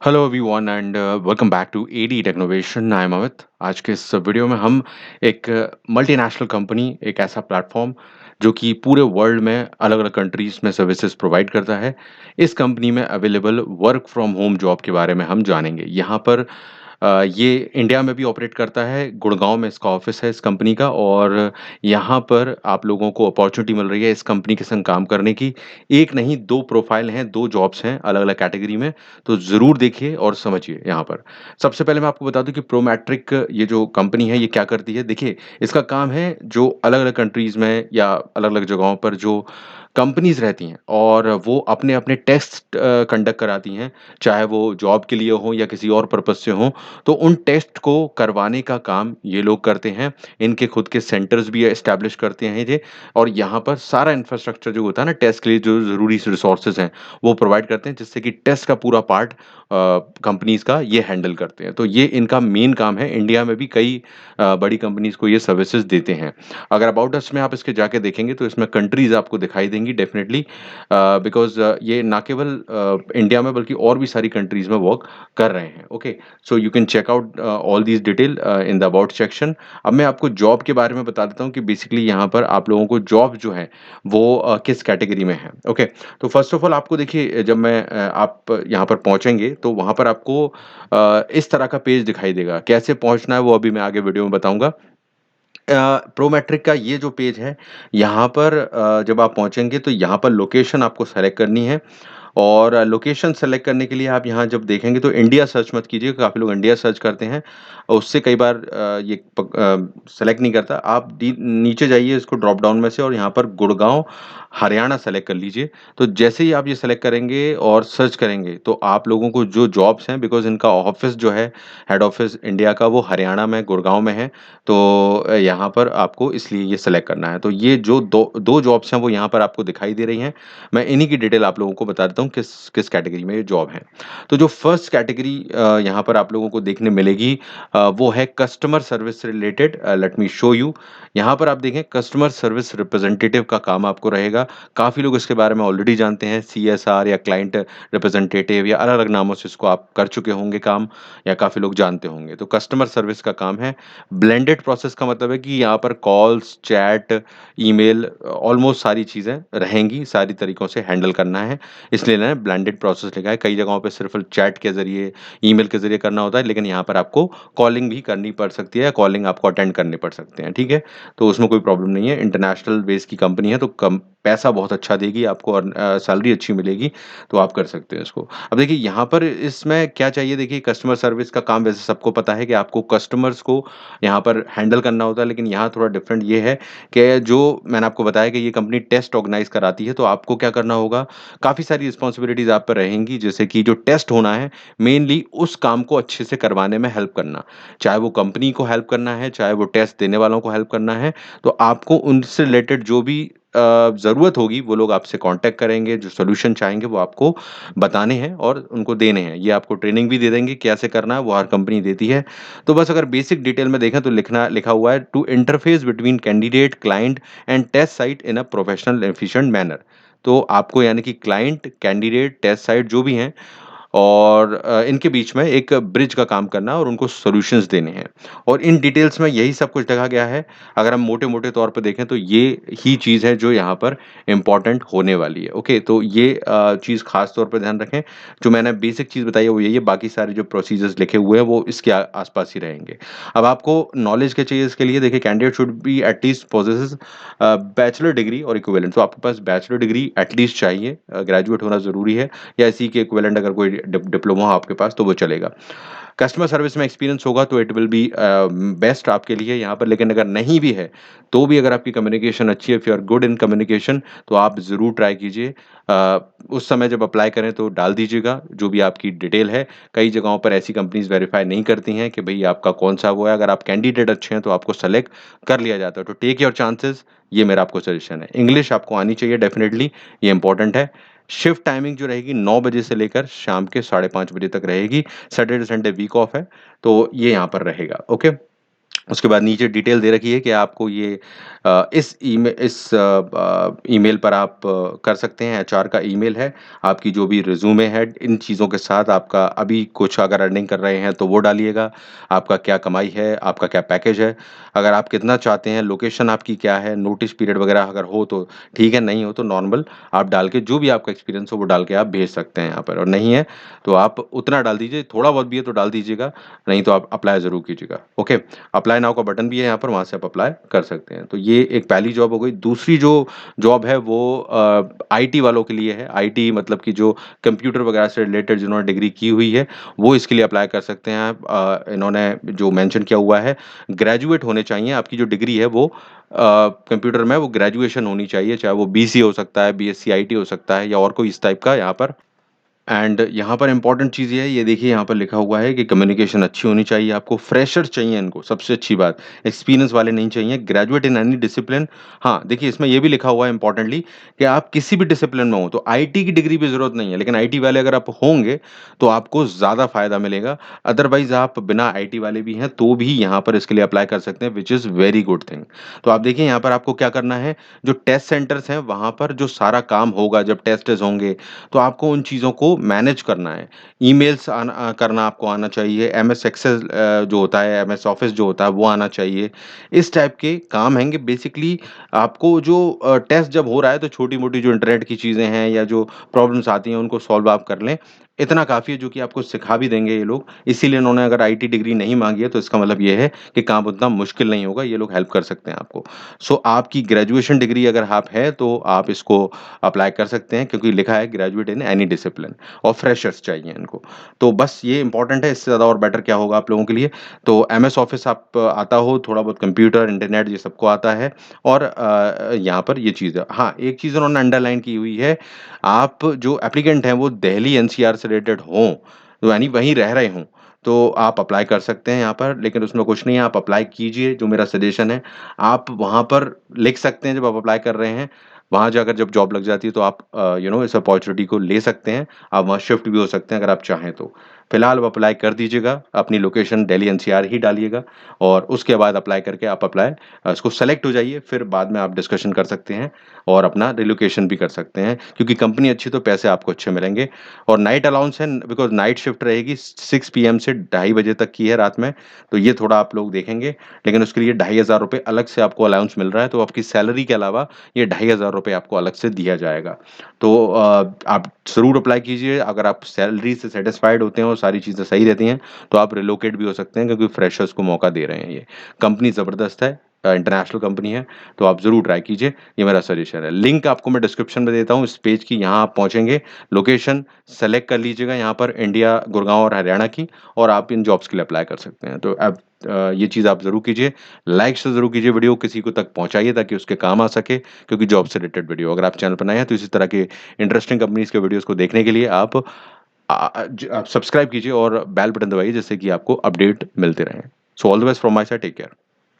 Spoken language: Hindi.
Hello everyone and welcome back to AD Technovation. I am Amit. आज के इस वीडियो में हम एक मल्टीनेशनल कंपनी, एक ऐसा प्लेटफॉर्म जो कि पूरे वर्ल्ड में अलग अलग कंट्रीज में सर्विसेज प्रोवाइड करता है, इस कंपनी में available work from home job के बारे में हम जानेंगे। यहाँ पर ये इंडिया में भी ऑपरेट करता है। गुड़गांव में इसका ऑफिस है इस कंपनी का, और यहाँ पर आप लोगों को अपॉर्चुनिटी मिल रही है इस कंपनी के संग काम करने की। एक नहीं, दो प्रोफाइल हैं, दो जॉब्स हैं अलग अलग कैटेगरी में। तो ज़रूर देखिए और समझिए यहाँ पर। सबसे पहले मैं आपको बता दूँ कि प्रोमैट्रिक ये जो कंपनी है ये क्या करती है। देखिए, इसका काम है जो अलग-अलग कंट्रीज़ में या अलग-अलग जगहों पर जो कंपनीज़ रहती हैं और वो अपने-अपने टेस्ट कंडक्ट कराती हैं, चाहे वो जॉब के लिए हो या किसी और पर्पज़ से हो, तो उन टेस्ट को करवाने का काम ये लोग करते हैं। इनके खुद के सेंटर्स भी एस्टैब्लिश करते हैं ये, और यहाँ पर सारा इंफ्रास्ट्रक्चर जो होता है ना टेस्ट के लिए, जो ज़रूरी रिसोर्सेज़ हैं, वो प्रोवाइड करते हैं, जिससे कि टेस्ट का पूरा पार्ट कंपनीज़ का ये हैंडल करते हैं। तो ये इनका मेन काम है। इंडिया में भी कई बड़ी कंपनीज़ को ये सर्विसेज़ देते हैं। अगर अबाउट अस में आप इसके जाके देखेंगे तो इसमें कंट्रीज़ आपको दिखाई देंगी डेफ़िनिटली, बिकॉज़ ये ना केवल इंडिया में बल्कि और भी सारी कंट्रीज़ में वर्क कर रहे हैं। Okay, so you can check out all these detail in the about section. अब मैं आपको जॉब के बारे में बता देता हूँ कि बेसिकली यहाँ पर आप लोगों को जॉब जो है वो किस कैटेगरी में है। ओके, तो फर्स्ट ऑफ ऑल आपको देखिए, जब आप यहाँ पर पहुँचेंगे तो वहाँ पर आपको इस तरह का पेज दिखाई देगा। कैसे पहुँचना है वो अभी मैं आगे वीडियो में बताऊँगा। प्रोमेट्रिक का ये जो पेज है, यहाँ पर जब आप पहुँचेंगे तो यहाँ पर लोकेशन आपको सेलेक्ट करनी है, और लोकेशन सेलेक्ट करने के लिए आप यहाँ जब देखेंगे तो इंडिया सर्च मत कीजिए, काफ़ी लोग इंडिया सर्च करते हैं, और उससे कई बार ये सेलेक्ट नहीं करता। आप नीचे जाइए इसको ड्रॉप डाउन में से, और यहाँ पर गुड़गांव हरियाणा सेलेक्ट कर लीजिए। तो जैसे ही आप ये सेलेक्ट करेंगे और सर्च करेंगे तो आप लोगों को जो जॉब्स हैं, बिकॉज इनका ऑफिस जो है, हेड ऑफिस इंडिया का, वो हरियाणा में गुड़गांव में है। तो यहाँ पर आपको इसलिए ये सेलेक्ट करना है। तो ये जो दो दो जॉब्स हैं वो यहाँ पर आपको दिखाई दे रही हैं। मैं इन्हीं की डिटेल आप लोगों को बता देता हूँ किस किस कैटेगरी में ये जॉब है। तो जो फर्स्ट कैटेगरी यहाँ पर आप लोगों को देखने मिलेगी, वो है customer service related. Let me show you. यहाँ पर आप देखें, कस्टमर सर्विस रिप्रेजेंटेटिव का काम आपको रहेगा। काफ़ी लोग इसके बारे में ऑलरेडी जानते हैं, सीएसआर या क्लाइंट रिप्रेजेंटेटिव या अलग-अलग नामों से इसको आप कर चुके होंगे काम, या काफ़ी लोग जानते होंगे। तो कस्टमर सर्विस का काम है। ब्लेंडेड प्रोसेस का मतलब है कि यहाँ पर कॉल्स, चैट, ईमेल, ऑलमोस्ट सारी चीज़ें रहेंगी, सारी तरीकों से हैंडल करना है, इसलिए इन्होंने ब्लेंडेड प्रोसेस लिखा है। कई जगहों पे सिर्फ़ चैट के ज़रिए, ईमेल के ज़रिए करना होता है, लेकिन यहाँ पर आपको कॉलिंग भी करनी पड़ सकती है, या कॉलिंग आपको अटेंड करने पड़ सकते हैं, ठीक है? तो उसमें कोई प्रॉब्लम नहीं है। इंटरनेशनल बेस की कंपनी है, तो कम पैसा बहुत अच्छा देगी आपको, और सैलरी अच्छी मिलेगी, तो आप कर सकते हैं इसको। अब देखिए, यहाँ पर इसमें क्या चाहिए, देखिए कस्टमर सर्विस का काम वैसे सबको पता है कि आपको कस्टमर्स को यहाँ पर हैंडल करना होता है, लेकिन यहाँ थोड़ा डिफरेंट ये है कि जो मैंने आपको बताया कि ये कंपनी टेस्ट ऑर्गेनाइज़ कराती है, तो आपको क्या करना होगा, काफ़ी सारी रिस्पॉन्सिबिलिटीज़ आप पर रहेंगी, जैसे कि जो टेस्ट होना है, मेनली उस काम को अच्छे से करवाने में हेल्प करना। चाहे वो कंपनी को हेल्प करना है, चाहे वो टेस्ट देने वालों को हेल्प करना है, तो आपको उनसे रिलेटेड जो भी ज़रूरत होगी, वो लोग आपसे कॉन्टैक्ट करेंगे, जो सॉल्यूशन चाहेंगे वो आपको बताने हैं और उनको देने हैं। ये आपको ट्रेनिंग भी दे देंगे, कैसे करना है, वो हर कंपनी देती है। तो बस अगर बेसिक डिटेल में देखें तो लिखा हुआ है, to interface between candidate, client and test site in a professional efficient manner. तो आपको यानी कि क्लाइंट, कैंडिडेट, टेस्ट साइट जो भी हैं, और इनके बीच में एक ब्रिज का काम करना है और उनको सॉल्यूशंस देने हैं। और इन डिटेल्स में यही सब कुछ लिखा गया है। अगर हम मोटे-मोटे तौर पे देखें तो ये ही चीज़ है जो यहाँ पर इम्पोर्टेंट होने वाली है। ओके, तो ये चीज़ ख़ास तौर पे ध्यान रखें। जो मैंने बेसिक चीज़ बताई है वो यही है, बाकी सारे जो प्रोसीजर्स लिखे हुए हैं वो इसके आस-पास ही रहेंगे। अब आपको नॉलेज क्या चाहिए इसके लिए, देखिए candidate should be at least possesses bachelor degree और इक्विवेलेंट। तो आपके पास बैचलर डिग्री एट लीस्ट चाहिए, ग्रेजुएट होना ज़रूरी है, या इसी के इक्विवेलेंट अगर कोई डिप्लोमा हो आपके पास तो वो चलेगा। कस्टमर सर्विस में एक्सपीरियंस होगा तो इट विल बी बेस्ट आपके लिए यहाँ पर, लेकिन अगर नहीं भी है, तो भी अगर आपकी कम्युनिकेशन अच्छी है, if you are good in communication, तो आप ज़रूर ट्राई कीजिए। उस समय जब अप्लाई करें तो डाल दीजिएगा जो भी आपकी डिटेल है। कई जगहों पर ऐसी कंपनीज़ वेरीफाई नहीं करती हैं कि भई आपका कौन-सा वो है, अगर आप कैंडिडेट अच्छे हैं तो आपको सेलेक्ट कर लिया जाता है। तो टेक योर चांसेस, ये मेरा आपको सजेशन है। इंग्लिश आपको आनी चाहिए डेफिनिटली, ये इम्पोर्टेंट है। शिफ्ट टाइमिंग जो रहेगी 9 बजे से लेकर शाम के 5:30 बजे तक रहेगी। सैटरडे संडे वीक ऑफ है, तो ये यहाँ पर रहेगा, ओके? उसके बाद नीचे डिटेल दे रखी है कि आपको ये इस ईमेल पर आप कर सकते हैं। एचआर का ईमेल है, आपकी जो भी रिज्यूमे है इन चीज़ों के साथ आपका अभी कुछ अगर अर्निंग कर रहे हैं तो वो डालिएगा, आपका क्या कमाई है, आपका क्या पैकेज है, अगर आप कितना चाहते हैं, लोकेशन आपकी क्या है, नोटिस पीरियड वगैरह अगर हो तो ठीक है, नहीं हो तो नॉर्मल आप डाल के जो भी आपका एक्सपीरियंस हो वो डाल के आप भेज सकते हैं यहाँ पर, और नहीं है तो आप उतना डाल दीजिए, थोड़ा बहुत भी है तो डाल दीजिएगा, नहीं तो आप अप्लाई ज़रूर कीजिएगा। ओके, अप्लाई नाउ का बटन भी है यहाँ पर, वहाँ से आप अप्लाई कर सकते हैं। तो ये एक पहली जॉब हो गई। दूसरी जो जॉब है वो आईटी वालों के लिए है। आईटी मतलब कि जो कंप्यूटर वगैरह से रिलेटेड जिन्होंने डिग्री की हुई है, वो इसके लिए अप्लाई कर सकते हैं आप। इन्होंने जो मेंशन किया हुआ है, ग्रेजुएट होने चाहिए, आपकी जो डिग्री है वो कंप्यूटर में वो ग्रेजुएशन होनी चाहिए, चाहे वो बीसी हो सकता है, बीएससी आईटी हो सकता है या और कोई इस टाइप का यहाँ पर। एंड यहाँ पर इम्पोर्टेंट चीज़ ये है, ये देखिए यहाँ पर लिखा हुआ है कि कम्युनिकेशन अच्छी होनी चाहिए आपको, फ्रेशर्स चाहिए इनको, सबसे अच्छी बात, एक्सपीरियंस वाले नहीं चाहिए, ग्रेजुएट इन एनी डिसिप्लिन। हाँ, देखिए इसमें ये भी लिखा हुआ है इम्पोर्टेंटली कि आप किसी भी डिसिप्लिन में हो, तो आईटी की डिग्री भी ज़रूरत नहीं है, लेकिन आईटी वाले अगर आप होंगे, तो आपको ज़्यादा फ़ायदा मिलेगा। अदरवाइज़ आप बिना आईटी वाले भी हैं, तो भी यहाँ पर इसके लिए अप्लाई कर सकते हैं, which is very good thing. तो आप देखिए यहाँ पर आपको क्या करना है, जो टेस्ट सेंटर्स हैं, वहाँ पर जो सारा काम होगा, जब टेस्ट्स होंगे, तो आपको उन चीज़ों को मैनेज करना है। ईमेल्स करना आपको आना चाहिए, एमएस एक्सेल जो होता है, एमएस ऑफ़िस जो होता है वो आना चाहिए। इस टाइप के काम हैंगे बेसिकली। आपको जो टेस्ट जब हो रहा है तो छोटी-मोटी जो इंटरनेट की चीज़ें हैं या जो प्रॉब्लम्स आती हैं उनको सॉल्व आप कर लें। इतना काफ़ी है, जो कि आपको सिखा भी देंगे ये लोग। इसीलिए इन्होंने अगर आईटी डिग्री नहीं माँगी है तो इसका मतलब ये है कि काम उतना मुश्किल नहीं होगा, ये लोग हेल्प कर सकते हैं आपको। सो आपकी ग्रेजुएशन डिग्री अगर आप है तो आप इसको अप्लाई कर सकते हैं, क्योंकि लिखा है ग्रेजुएट इन एनी डिसिप्लिन, और फ्रेशर्स चाहिए इनको। तो बस ये इम्पोर्टेंट है, इससे ज़्यादा और बेटर क्या होगा आप लोगों के लिए। तो एमएस ऑफिस आप आता हो, थोड़ा बहुत कंप्यूटर, इंटरनेट ये सबको आता है, और यहाँ पर ये चीज़ है। हाँ, एक चीज़ उन्होंने अंडरलाइन की हुई है, आप जो एप्लीकेंट हैं वो दिल्ली एनसीआर से रिलेटेड हों, तो यानी वहीं रह रहे हों, तो आप अप्लाई कर सकते हैं यहाँ पर, लेकिन उसमें कुछ नहीं है, आप अप्लाई कीजिए, जो मेरा सजेशन है। आप वहाँ पर लिख सकते हैं जब आप अप्लाई कर रहे हैं, वहाँ जाकर जब जॉब लग जाती है तो आप इस अपॉर्च्युनिटी को ले सकते हैं। आप वहाँ शिफ्ट भी हो सकते हैं अगर आप चाहें तो। फिलहाल आप अप्लाई कर दीजिएगा, अपनी लोकेशन दिल्ली एनसीआर ही डालिएगा, और उसके बाद अप्लाई करके आप इसको सेलेक्ट हो जाइए, फिर बाद में आप डिस्कशन कर सकते हैं और अपना रिलोकेशन भी कर सकते हैं, क्योंकि कंपनी अच्छी तो पैसे आपको अच्छे मिलेंगे। और नाइट अलाउंस है, बिकॉज़ नाइट शिफ्ट रहेगी, 6 पीएम से ढाई बजे तक की है रात में, तो ये थोड़ा आप लोग देखेंगे, लेकिन उसके लिए ₹2500 अलग से आपको अलाउंस मिल रहा है, तो आपकी सैलरी के अलावा ये ₹2500 आपको अलग से दिया जाएगा। तो आप ज़रूर अप्लाई कीजिए, अगर आप सैलरी से सैटिस्फाइड होते हैं और सारी चीज़ें सही रहती हैं, तो आप रिलोकेट भी हो सकते हैं, क्योंकि फ्रेशर्स को मौका दे रहे हैं ये। कंपनी ज़बरदस्त है, इंटरनेशनल कंपनी है, तो आप ज़रूर ट्राई कीजिए, ये मेरा सजेशन है। लिंक आपको मैं डिस्क्रिप्शन में देता हूँ इस पेज की, यहाँ आप पहुँचेंगे, लोकेशन सेलेक्ट कर लीजिएगा यहाँ पर इंडिया, गुड़गाँव और हरियाणा की, और आप इन जॉब्स के लिए अप्लाई कर सकते हैं। तो अब ये चीज़ आप ज़रूर कीजिए, लाइक से ज़रूर कीजिए, वीडियो किसी को तक पहुँचाइए ताकि उसके काम आ सके, क्योंकि जॉब से रिलेटेड वीडियो अगर आप चैनल पर नए हैं तो इसी तरह के इंटरेस्टिंग कंपनीज़ के वीडियोज़ को देखने के लिए आप सब्सक्राइब कीजिए और बेल बटन दबाइए, जिससे कि आपको अपडेट मिलते रहें। So all the best from my side, take care.